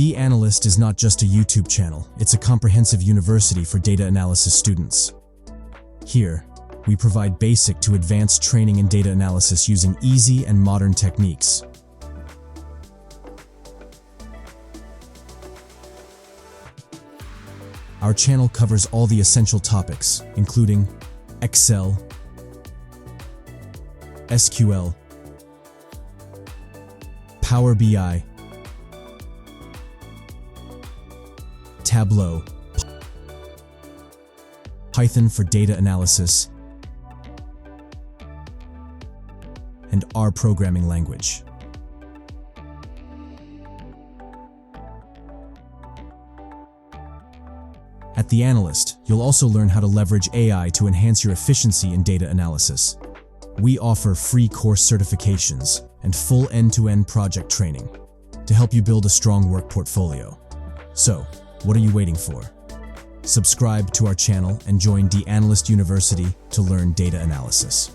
Analyst is not just a YouTube channel, it's a comprehensive university for data analysis students. Here, we provide basic to advanced training in data analysis using easy and modern techniques. Our channel covers all the essential topics, including Excel, SQL, Power BI, Tableau, Python for data analysis, and R programming language. At The Analyst, you'll also learn how to leverage AI to enhance your efficiency in data analysis. We offer free course certifications and full end-to-end project training to help you build a strong work portfolio. So, what are you waiting for? Subscribe to our channel and join The Analyst University to learn data analysis.